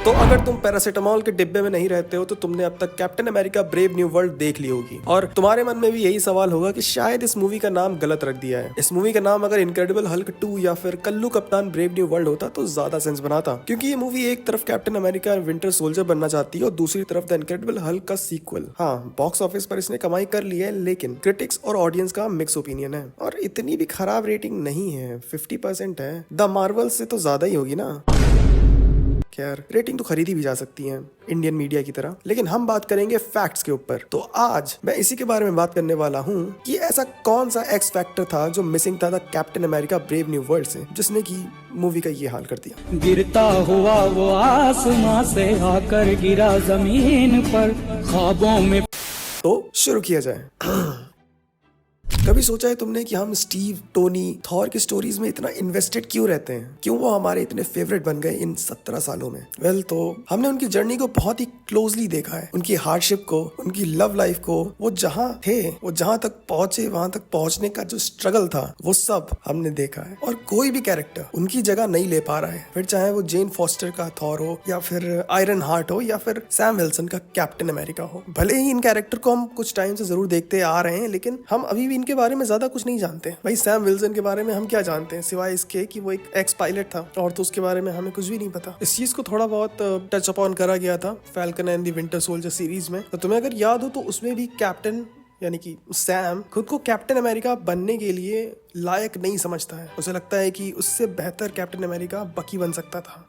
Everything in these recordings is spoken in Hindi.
तो अगर तुम पैरासिटामोल के डिब्बे में नहीं रहते हो तो तुमने अब तक captain America brave new world देख ली होगी और तुम्हारे मन में भी यही सवाल होगा कि शायद इस मूवी का नाम गलत रख दिया है। इस मूवी का नाम अगर इनक्रेडिबल हल्क 2 या फिर कल्लू कप्तान ब्रेव न्यू वर्ल्ड होता तो ज्यादा सेंस बनाता, क्योंकि ये मूवी एक तरफ कैप्टन अमेरिका विंटर सोल्जर बनना चाहती है और दूसरी तरफ द इनक्रेडिबल हल्क का सीक्वल। हाँ, बॉक्स ऑफिस पर इसने कमाई कर ली है, लेकिन क्रिटिक्स और ऑडियंस का मिक्स ओपिनियन है और इतनी भी खराब रेटिंग नहीं है, 50% है। द मार्वल से तो ज्यादा ही होगी ना। खैर, रेटिंग तो खरीदी भी जा सकती है इंडियन मीडिया की तरह, लेकिन हम बात करेंगे फैक्ट्स के ऊपर। तो आज मैं इसी के बारे में बात करने वाला हूँ कि ऐसा कौन सा एक्स फैक्टर था जो मिसिंग था the captain America brave new world से, जिसने की मूवी का ये हाल कर दिया। गिरता हुआ वो आसमां से आकर गिरा जमीन पर ख्वाबों में। तो शुरू किया जाए। कभी सोचा है तुमने कि हम स्टीव, टोनी, थॉर की स्टोरीज में इतना इन्वेस्टेड क्यों रहते हैं? क्यों वो हमारे इतने फेवरेट बन गए इन 17 सालों में? वेल, तो हमने उनकी जर्नी को बहुत ही क्लोजली देखा है, उनकी हार्डशिप को, उनकी लव लाइफ को, वो जहाँ थे, वो जहाँ तक पहुंचे, वहां तक पहुंचने का जो स्ट्रगल था, वो सब हमने देखा है। और कोई भी कैरेक्टर उनकी जगह नहीं ले पा रहा है, फिर चाहे वो जेन फॉस्टर का थॉर हो या फिर आयरन हार्ट हो या फिर सैम विल्सन का कैप्टन अमेरिका हो। भले ही इन कैरेक्टर को हम कुछ टाइम से जरूर देखते आ रहे हैं, लेकिन हम अभी भी इनके बारे में ज्यादा कुछ नहीं जानते। भाई, सैम विल्सन के बारे में हम क्या जानते हैं सिवाय इसके कि वो एक एक्स पायलट था, और तो उसके बारे में हमें कुछ भी नहीं पता। इस चीज को थोड़ा बहुत टच अपॉन करा गया था falcon and the winter soldier series में। तो तुम्हें अगर याद हो तो उसमें भी कैप्टन यानी कि सैम खुद को कैप्टन अमेरिका बनने के लिए लायक नहीं समझता है। उसे लगता है कि उससे बेहतर कैप्टन अमेरिका बकी बन सकता था।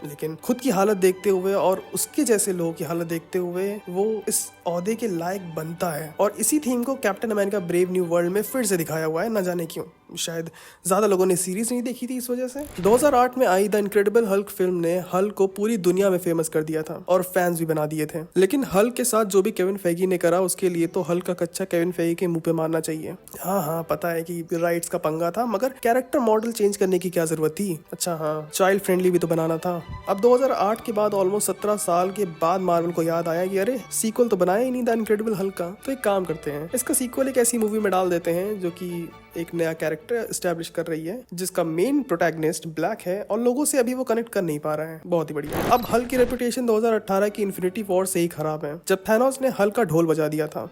लेकिन खुद की हालत देखते हुए और उसके जैसे लोगों की हालत देखते हुए वो इस ओहदे के लायक बनता है। और इसी थीम को captain America brave new world में फिर से दिखाया हुआ है, न जाने क्यों। शायद ज्यादा लोगों ने सीरीज नहीं देखी थी इस वजह से। 2008 में I the incredible Hulk film ने हल्क को पूरी दुनिया में फेमस कर दिया था और फैंस भी बना दिए थे। लेकिन हल्क के साथ जो भी केविन फेगी ने करा, उसके लिए तो हल्क का कच्चा केविन फेगी के मुंह पे मारना चाहिए। हाँ, पता है कि राइट्स का पंगा था, मगर कैरेक्टर मॉडल चेंज करने की क्या जरूरत थी? अच्छा हाँ, चाइल्ड फ्रेंडली भी तो बनाना था। अब 2008 के बाद ऑलमोस्ट 17 साल के बाद मार्वल को याद आया कि अरे, सीक्वल तो बनाया ही नहीं द इनक्रेडिबल हल्क का, तो एक काम करते हैं, इसका सीक्वल एक ऐसी मूवी में डाल देते हैं जो कि एक नया कैरेक्टर एस्टैब्लिश कर रही है, जिसका मेन प्रोटैगनिस्ट ब्लैक है और लोगों से अभी वो कनेक्ट कर नहीं पा रहा है। बहुत ही बढ़िया। अब हल्क की रेपुटेशन 2018 की इन्फिनिटी वॉर से ही खराब है, जब थैनोस ने हल्क का ढोल बजा दिया था।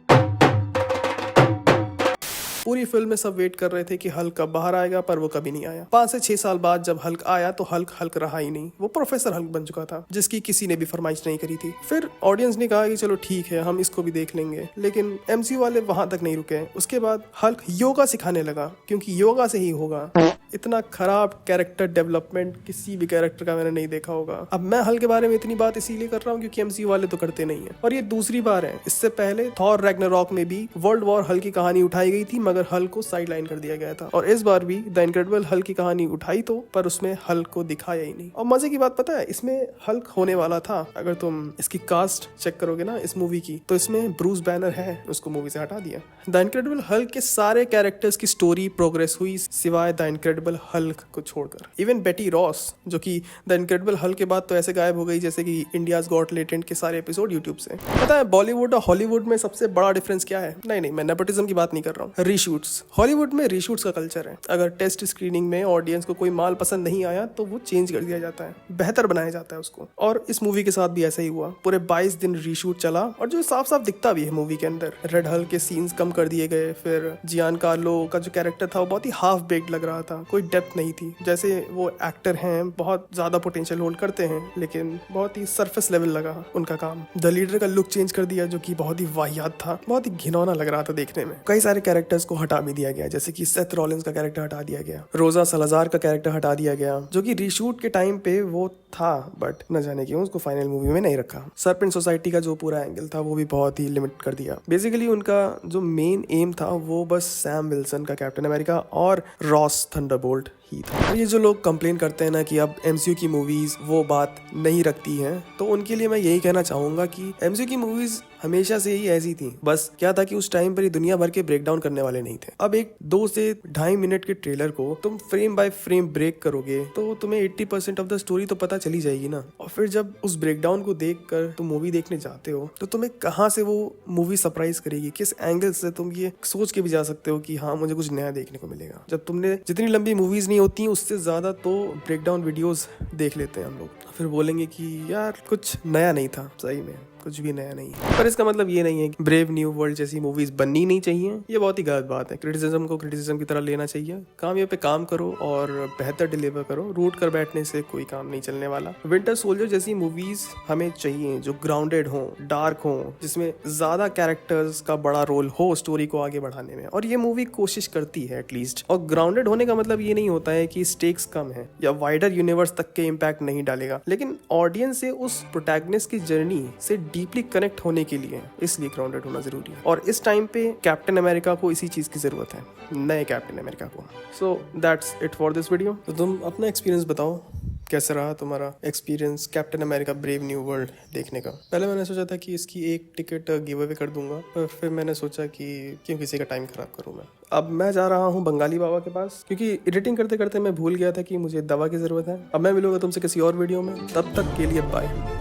पूरी फिल्म में सब वेट कर रहे थे कि हल्क कब बाहर आएगा, पर वो कभी नहीं आया। 5 से 6 साल बाद जब हल्क आया तो हल्क रहा ही नहीं, वो प्रोफेसर हल्क बन चुका था, जिसकी किसी ने भी फरमाइश नहीं करी थी। फिर ऑडियंस ने कहा कि चलो ठीक है, हम इसको भी देख लेंगे, लेकिन एमसीयू वाले वहां तक नहीं रुके। उसके बाद हल्क योगा सिखाने लगा, क्योंकि योगा से ही होगा। इतना खराब कैरेक्टर डेवलपमेंट किसी भी कैरेक्टर का मैंने नहीं देखा होगा। अब मैं हल्क के बारे में इतनी बात इसीलिए कर रहा हूँ क्योंकि एमसीयू वाले तो करते नहीं है, और ये दूसरी बार है। इससे पहले थॉर रैग्नारॉक में भी वर्ल्ड वॉर हल्क की कहानी उठाई गई थी, मगर हल्क को साइड लाइन कर दिया गया था। और इस बार भी द इनक्रेडिबल हल्क की कहानी उठाई तो, पर उसमें हल्क को दिखाया ही नहीं। और मजे की बात पता है, इसमें हल्क होने वाला था, अगर तुम इसकी कास्ट चेक करोगे ना इस मूवी की, तो इसमें ब्रूस बैनर है, उसको मूवी से हटा दिया। द इनक्रेडिबल हल्क के सारे कैरेक्टर्स की स्टोरी प्रोग्रेस हुई सिवाय द इनक्रेडिबल हल्क को छोड़कर। इवन बेटी रॉस, जो कि द इनक्रेडिबल हल्क के बाद तो ऐसे गायब हो गई जैसे कि इंडियाज गॉट लेटेंट के सारे एपिसोड यूट्यूब से। पता है बॉलीवुड और हॉलीवुड में सबसे बड़ा डिफरेंस क्या है? नहीं, मैं नेपोटिज्म की बात नहीं कर रहा हूँ, रीशूट्स। हॉलीवुड में रीशूट्स का कल्चर है। अगर टेस्ट स्क्रीनिंग में ऑडियंस को कोई माल पसंद नहीं आया तो वो चेंज कर दिया जाता है, बेहतर बनाया जाता है उसको। और इस मूवी के साथ भी ऐसा ही हुआ। पूरे 22 दिन रीशूट चला, और जो साफ साफ दिखता भी है मूवी के अंदर, रेड हल्क के सीन्स कम कर दिए गए। फिर जियान कार्लो का जो कैरेक्टर था वो बहुत ही हाफ बेक्ड लग रहा था, कोई डेप्थ नहीं थी। जैसे वो एक्टर हैं, बहुत ज्यादा पोटेंशियल होल्ड करते हैं, लेकिन बहुत ही सरफेस लेवल लगा उनका काम। द लीडर का लुक चेंज कर दिया, जो कि बहुत ही वाहियात था, बहुत ही घिनौना लग रहा था देखने में। कई सारे कैरेक्टर्स को हटा भी दिया गया, जैसे कि सेथ रॉलिंस का कैरेक्टर हटा दिया गया, रोजा सलाजार का कैरेक्टर हटा दिया गया, जो कि रीशूट के टाइम पे वो था, बट न जाने क्यों उसको फाइनल मूवी में नहीं रखा। सर्पेंट सोसाइटी का जो पूरा एंगल था वो भी बहुत ही लिमिट कर दिया। बेसिकली उनका जो मेन एम था वो बस सैम विल्सन का कैप्टन अमेरिका और रॉस थंडरबोल्ट ही था। और ये जो लोग कंप्लेन करते हैं ना कि अब एमसीयू की मूवीज वो बात नहीं रखती हैं, तो उनके लिए मैं यही कहना चाहूंगा कि एमसीयू की मूवीज हमेशा से ही ऐसी थी। बस क्या था कि उस टाइम पर ही दुनिया भर के ब्रेक डाउन करने वाले नहीं थे। अब एक 2 से 2.5 मिनट के ट्रेलर को तुम फ्रेम बाय फ्रेम ब्रेक करोगे तो तुम्हें 80% ऑफ द स्टोरी तो पता चली जाएगी ना। और फिर जब उस ब्रेकडाउन को देख कर तुम मूवी देखने जाते हो तो तुम्हें कहाँ से वो मूवी सरप्राइज करेगी, किस एंगल से तुम ये सोच के भी जा सकते हो कि हाँ मुझे कुछ नया देखने को मिलेगा। जब तुमने जितनी लंबी मूवीज नहीं होती उससे ज़्यादा तो ब्रेकडाउन वीडियोस देख लेते हैं हम लोग, फिर बोलेंगे कि यार कुछ नया नहीं था, सही में कुछ भी नया नहीं है। पर इसका मतलब ये नहीं है कि ब्रेव न्यू वर्ल्ड जैसी मूवीज बननी नहीं चाहिए, ये बहुत ही गलत बात है। क्रिटिसिज्म को क्रिटिसिज्म की तरह लेना चाहिए, कामयाब पे काम करो और बेहतर डिलीवर करो, रूट कर बैठने से कोई काम नहीं चलने वाला। विंटर सोल्जर जैसी मूवीज हमें चाहिए जो ग्राउंडेड हो, डार्क हो, जिसमें ज्यादा कैरेक्टर्स का बड़ा रोल हो स्टोरी को आगे बढ़ाने में, और ये मूवी कोशिश करती है एटलीस्ट। और ग्राउंडेड होने का मतलब ये नहीं होता है कि स्टेक्स कम है या वाइडर यूनिवर्स तक के इम्पैक्ट नहीं डालेगा, लेकिन ऑडियंस से उस प्रोटैगनिस्ट की जर्नी से डीपली कनेक्ट होने के लिए इसलिए ग्राउंडेड होना जरूरी है। और इस टाइम पे कैप्टन अमेरिका को इसी चीज की जरूरत है, नए कैप्टन अमेरिका को। So that's it for this video. तो तुम अपना एक्सपीरियंस बताओ, कैसा रहा तुम्हारा experience captain America brave new world देखने का। पहले मैंने सोचा था कि इसकी एक टिकट गिव अवे कर दूंगा, पर फिर मैंने सोचा कि क्यों किसी का टाइम खराब करूं मैं। अब मैं जा रहा हूं बंगाली बाबा के पास, क्योंकि एडिटिंग करते करते मैं भूल गया था कि मुझे दवा की जरूरत है। अब मैं मिलूंगा तुमसे किसी और वीडियो में, तब तक के लिए बाय।